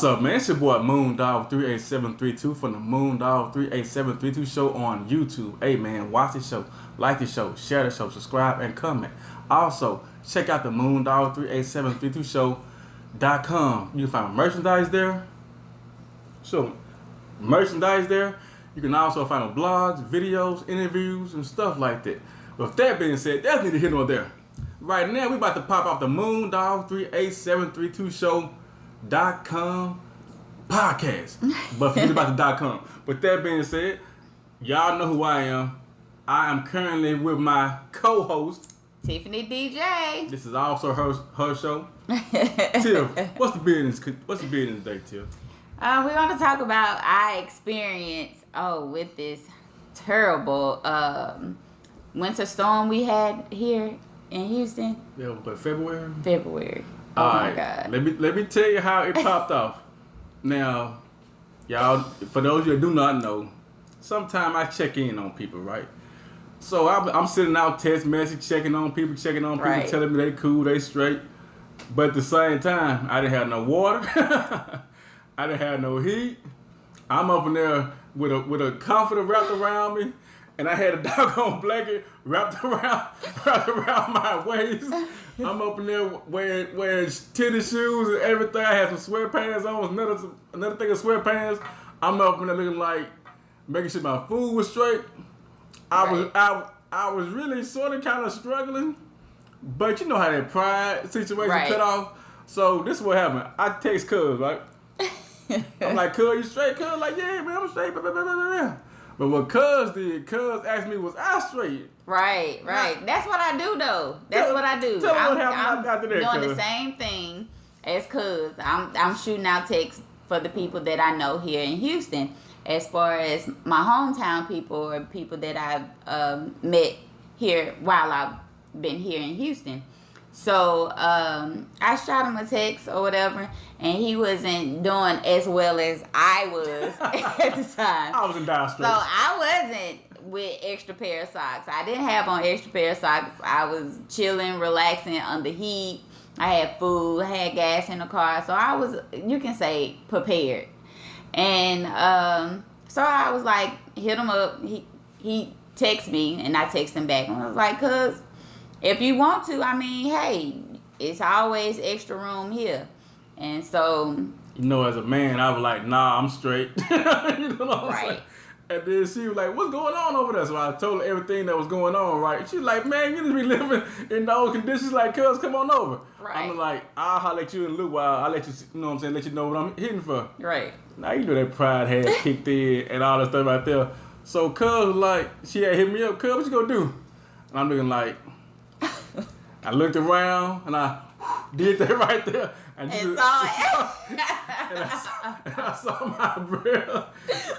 What's up, man? It's your boy MoonDog38732 from the MoonDog38732 show on YouTube. Hey, man, watch the show, like the show, share the show, subscribe, and comment. Also, check out the MoonDog38732 show.com. You can find merchandise there. So, merchandise there. You can also find blogs, videos, interviews, and stuff like that. With that being said, definitely hit on there. Right now, we about to pop off the MoonDog38732 show.com podcast. But forget about the .com. With that being said, y'all know who I am. I am currently with my co-host, Tiffany DJ. This is also her show. Tiff, what's the business today, Tiff? We're going to talk about our experience with this terrible winter storm we had here in Houston. Yeah, but February? February. Oh my God. Let me tell you how it popped off. Now, y'all, for those of you that do not know, sometimes I check in on people, right? So I'm sending out text message, checking on people, Right. telling me they cool, they straight. But at the same time, I didn't have no water. I didn't have no heat. I'm up in there with a comforter wrapped around me, and I had a doggone blanket wrapped around my waist. I'm up in there wearing tennis shoes and everything. I had some sweatpants on, another thing of sweatpants. I'm up in there looking like, making sure my food was straight. I was really sort of kind of struggling, but you know how that pride situation cut off. So this is what happened. I text Cuz, right? I'm like, Cuz, you straight? Cuz like, yeah, man, I'm straight. Blah, blah, blah, blah, blah. But what Cuz did, Cuz asked me, was I straight? Right. That's what I do, though. That's what I do. Tell me what happened after that, doing Cuz. the same thing as Cuz. I'm shooting out texts for the people that I know here in Houston. As far as my hometown people or people that I've met here while I've been here in Houston. So I shot him a text or whatever, and he wasn't doing as well as I was at the time. I was in dire straits. So I wasn't with extra pair of socks. I didn't have on extra pair of socks. I was chilling, relaxing under heat. I had food, I had gas in the car. So I was, you can say, prepared. And so I was like, hit him up. He texted me, and I texted him back. And I was like, cuz, if you want to, I mean, hey, it's always extra room here. And so, you know, as a man, I was like, nah, I'm straight. You know what I'm saying? And then she was like, what's going on over there? So I told her everything that was going on, right? She was like, man, you just be living in those conditions like, cuz, come on over. Right. I'm like, I'll holler at you in a little while. I'll let you, you know what I'm saying, let you know what I'm hitting for. Right. Now, you know that pride had kicked in and all that stuff right there. So cuz was like, she had hit me up, cuz, what you gonna do? And I'm looking like, I looked around and I did that right there. And I saw my brother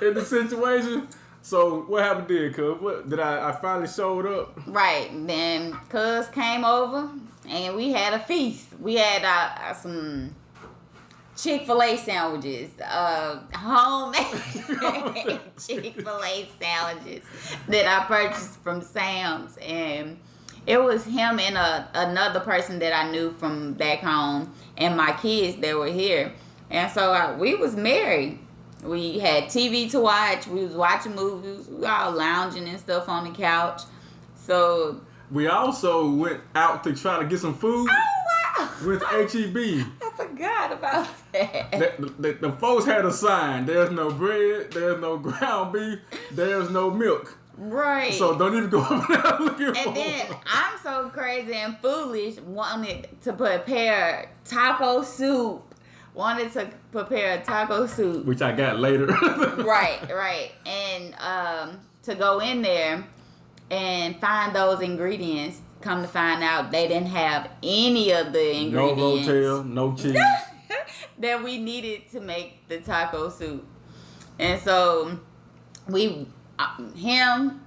in the situation. So what happened there, cuz? I finally showed up? Right. Then cuz came over and we had a feast. We had some Chick-fil-A sandwiches, homemade Chick-fil-A sandwiches that I purchased from Sam's, and it was him and another person that I knew from back home and my kids that were here. And so we was married. We had TV to watch. We was watching movies. We were all lounging and stuff on the couch. So we also went out to try to get some food. Oh, wow. With H-E-B. I forgot about that. The folks had a sign. There's no bread. There's no ground beef. There's no milk. Right. So don't even go over there looking for. And then I'm so crazy and foolish, wanted to prepare taco soup. Wanted to prepare a taco soup. Which I got later. Right. And to go in there and find those ingredients. Come to find out they didn't have any of the ingredients. No Rotel, no cheese. that we needed to make the taco soup. And so him,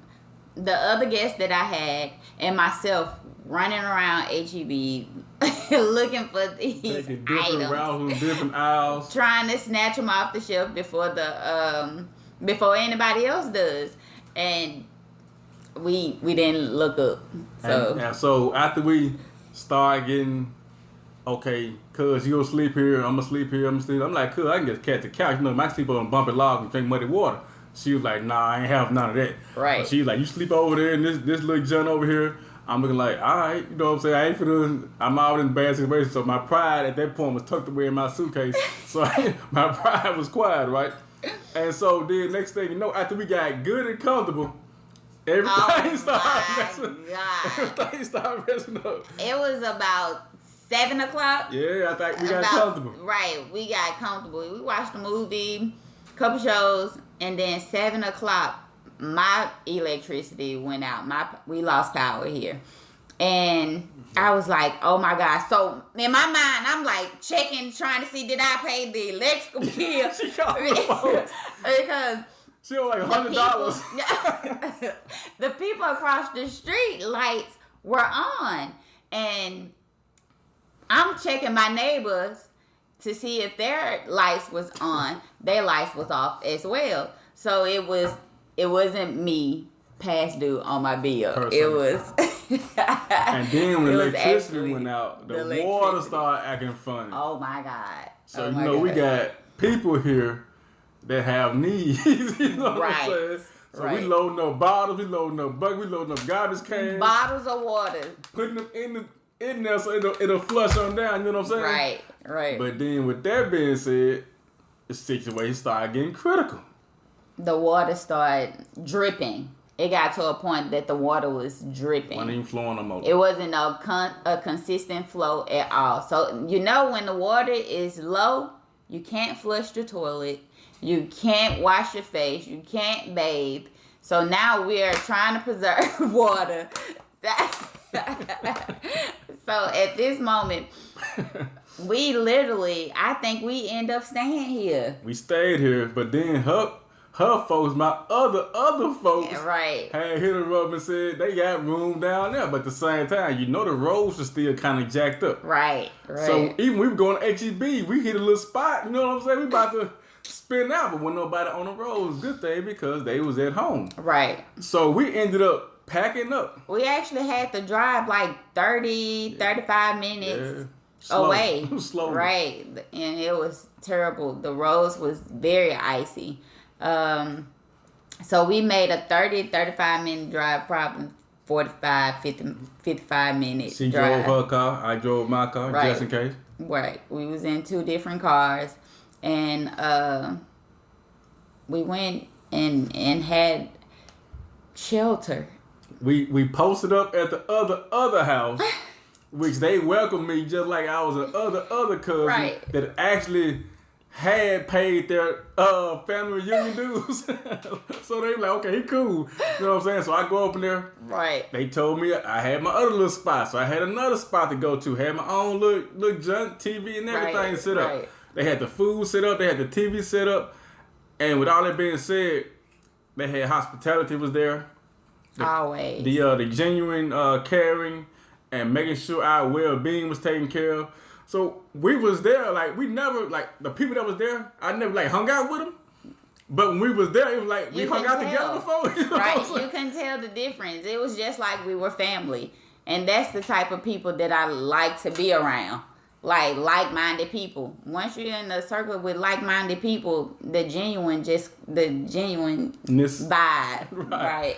the other guest that I had, and myself running around H-E-B looking for these different items, routes, different aisles, trying to snatch them off the shelf before anybody else does, and we didn't look up. So and so after we started getting okay, cuz you gonna sleep here, I'm gonna sleep here, I'm gonna sleep. I'm like, cuz I can just catch the couch. You know, I sleep on a bumpy log and drink muddy water. She was like, nah, I ain't have none of that. Right. So she's like, you sleep over there in this little junk over here. I'm looking like, all right, you know what I'm saying? I ain't finna, I'm out in a bad situation. So my pride at that point was tucked away in my suitcase. So my pride was quiet, right? And so then next thing you know, after we got good and comfortable, everything started messing up. It was about 7 o'clock. Yeah, I think we got comfortable. Right, we got comfortable. We watched a movie, couple shows, and then 7 o'clock, my electricity went out. We lost power here. And I was like, oh my God. So in my mind, I'm like checking, trying to see, did I pay the electrical bill? She called the phone. Because she was like $100. The people across the street lights were on. And I'm checking my neighbors to see if their lights was on. Their lights was off as well. So it wasn't me past due on my bill. Personally. It was. And then when the electricity went out, the water started acting funny. Oh my God. So we got people here that have needs. You know what I'm saying? So we loading up bottles, we loading up buckets, we loading up garbage cans. Bottles of water. Putting them in there so it'll flush on down, you know what I'm saying? Right. But then with that being said, the situation started getting critical. The water started dripping. It got to a point that the water was dripping. Wasn't even flowing no more. It wasn't a consistent flow at all. So, when the water is low, you can't flush the toilet. You can't wash your face. You can't bathe. So now we are trying to preserve water. So at this moment, we literally, I think we end up staying here. We stayed here, but then her folks, my other folks, had hit her up and said they got room down there. But at the same time, the roads are still kind of jacked up. Right. So even we were going to HEB, we hit a little spot, you know what I'm saying? We about to spin out, but when nobody on the road, good thing because they was at home. Right. So we ended up packing up. We actually had to drive like 35 minutes away. Slow. Right. And it was terrible. The roads was very icy. So we made a 35 minute drive, probably 55 minutes. She drive. drove her car, I drove my car, just in case. Right. We was in 2 different cars, and we went and had shelter. We posted up at the other house, which they welcomed me just like I was a other cousin that actually had paid their family reunion dues. So they were like, okay, he cool. You know what I'm saying? So I go up in there. Right. They told me I had my other little spot. So I had another spot to go to. Had my own little junk TV and everything set up. They had the food set up. They had the TV set up. And with all that being said, they had hospitality was there. Always. The genuine caring and making sure our well-being was taken care of. So we was there, like we never, like the people that was there, I never like hung out with them. But when we was there, it was like we hung out together before. You know right, you can tell the difference. It was just like we were family. And that's the type of people that I like to be around. Like-minded people. Once you're in a circle with like-minded people, the genuine vibe, right?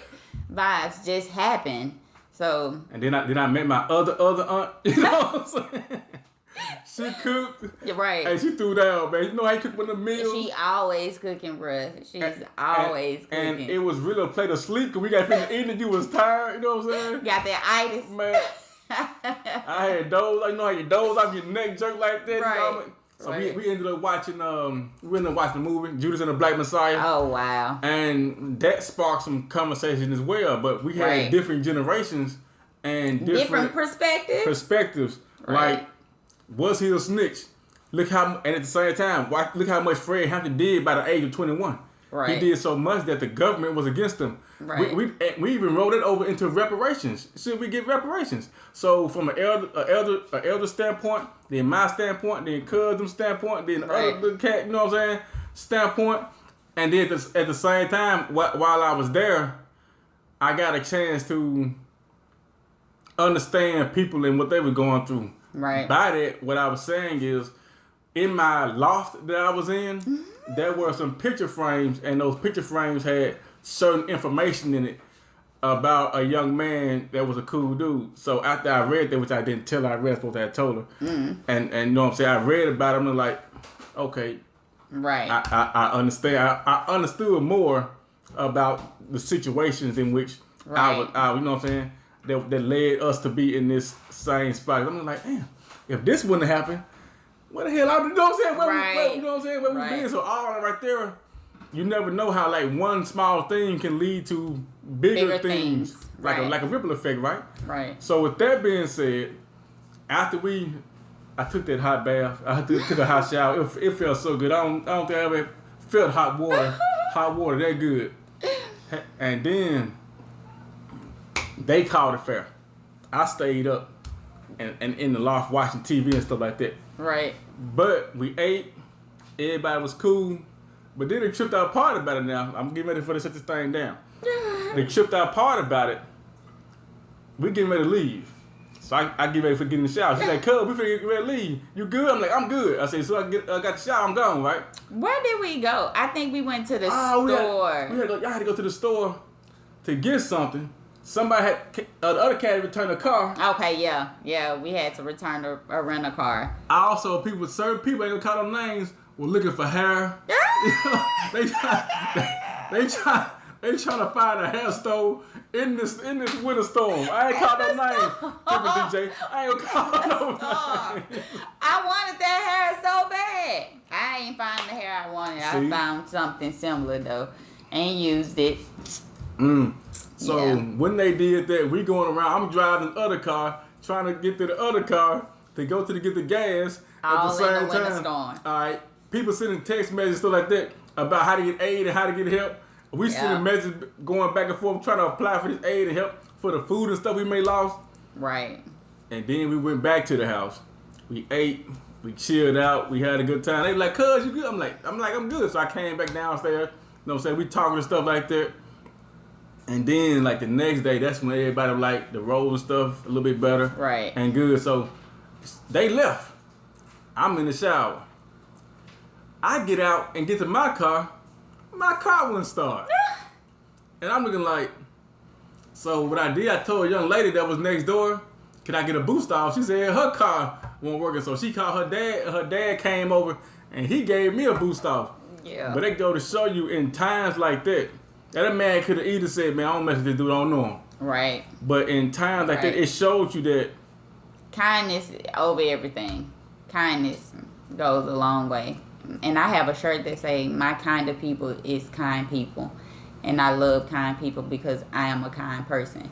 Vibes just happen. So. And then I met my other aunt. You know what I'm saying? She cooked. Right. Hey, she threw down, man. You know how you cook with the meals? She always cooking, bruh. She's always cooking. And it was really a plate of sleep because we got finished eating and you was tired. You know what I'm saying? Got that itis. Man. I had doze. You know how you doze off your neck jerk like that. Right. You know what I mean? So we ended up watching the movie, Judas and the Black Messiah. Oh, wow. And that sparked some conversation as well. But we had different generations and different perspectives. Right. Like, was he a snitch? And at the same time, look how much Fred Hampton did by the age of 21. Right. He did so much that the government was against him. Right. We even rolled it over into reparations. Should we get reparations? So from an elder standpoint, then my standpoint, then cousin standpoint, then the other cat, you know what I'm saying, standpoint. And then at the same time, while I was there, I got a chance to understand people and what they were going through. Right. By that, what I was saying is, in my loft that I was in, there were some picture frames, and those picture frames had certain information in it about a young man that was a cool dude. So after I read that, which I didn't tell her, I read it, supposed to have told her, and you know what I'm saying, I read about him and like, okay, right. I understand. I understood more about the situations in which I was, you know what I'm saying, that led us to be in this same spot. I'm like, damn, if this wouldn't have happened, what the hell? You know what I'm saying? Where you know what I'm saying? Where we been? So all that right there, you never know how like one small thing can lead to bigger things. Like a ripple effect, right? Right. So with that being said, after I took that hot bath, I took a hot shower. It felt so good. I don't think I ever felt hot water that good. And then they called it fair. I stayed up and in the loft watching TV and stuff like that. Right. But we ate. Everybody was cool. But then they tripped out part about it now. I'm getting ready for to shut this thing down. They tripped out part about it. We getting ready to leave. So I get ready for getting in the shower. She's like, "Cub, we finna get ready to leave. You good?" I'm like, "I'm good." I said, "So I got the shower. I'm gone, right?" Where did we go? I think we went to the store. I had to go to the store to get something. Somebody had the other cat had returned a car. Okay, yeah, we had to return a rental car. Also, certain people ain't gonna call them names were looking for hair. they trying to find a hair stove in this winter storm. I ain't called no name, DJ. I ain't gonna call no name. I wanted that hair so bad. I ain't find the hair I wanted. I found something similar though, and used it. So when they did that, we going around. I'm driving the other car, trying to get to the other car to go to get the gas at the same time. All right, people sending text messages stuff like that about how to get aid and how to get help. We sending messages going back and forth trying to apply for this aid and help for the food and stuff we may lost. Right. And then we went back to the house. We ate. We chilled out. We had a good time. They were like, "Cuz, you good?" I'm like, I'm good. So I came back downstairs. You know what I'm saying? We talking and stuff like that. And then, like, the next day, that's when everybody like the roll and stuff a little bit better. Right. And good. So they left. I'm in the shower. I get out and get to my car. My car wouldn't start. And I'm looking like, so what I did, I told a young lady that was next door, "Can I get a boost off?" She said her car wasn't working. So she called her dad. Her dad came over and he gave me a boost off. Yeah. But they go to show you in times like that man could have either said, "Man, I don't mess with this dude, I don't know him." Right. But in times like that, it showed you that kindness over everything. Kindness goes a long way. And I have a shirt that say, "My kind of people is kind people." And I love kind people because I am a kind person.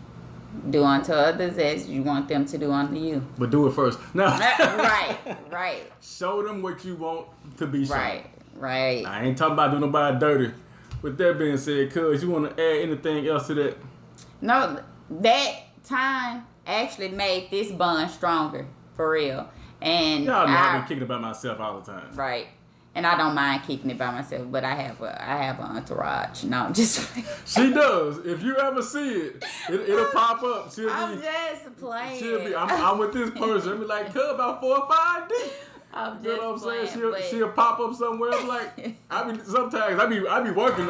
Do unto others as you want them to do unto you. But do it first. No. Right. Show them what you want to be shown. Right. I ain't talking about doing nobody dirty. With that being said, cuz, you want to add anything else to that? No, that time actually made this bond stronger, for real. And y'all know I've been kicking it by myself all the time. Right. And I don't mind kicking it by myself, but I have an entourage. No, I'm just She does. If you ever see it, it'll pop up. I'm just playing. She'll be. I'm with this person. I'll be like, "Cuz, about 4 or 5 deep." I'm just you know what I'm playing, saying? She'll pop up somewhere. I'm like, sometimes I be working.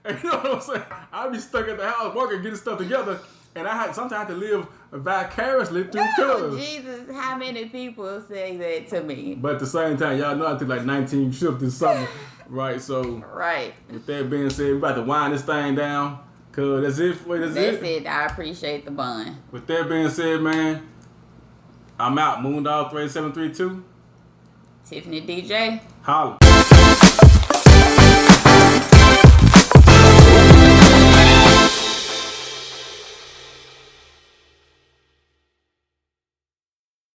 And you know what I'm saying? I be stuck at the house working, getting stuff together, and I sometimes have to live vicariously through cuz. Jesus, how many people say that to me? But at the same time, y'all know I took like 19 trips this summer, right? So, with that being said, we about to wind this thing down, cuz that's it. That's it. I appreciate the bun. With that being said, man, I'm out. MoonDog38732. Tiffany DJ. Holla.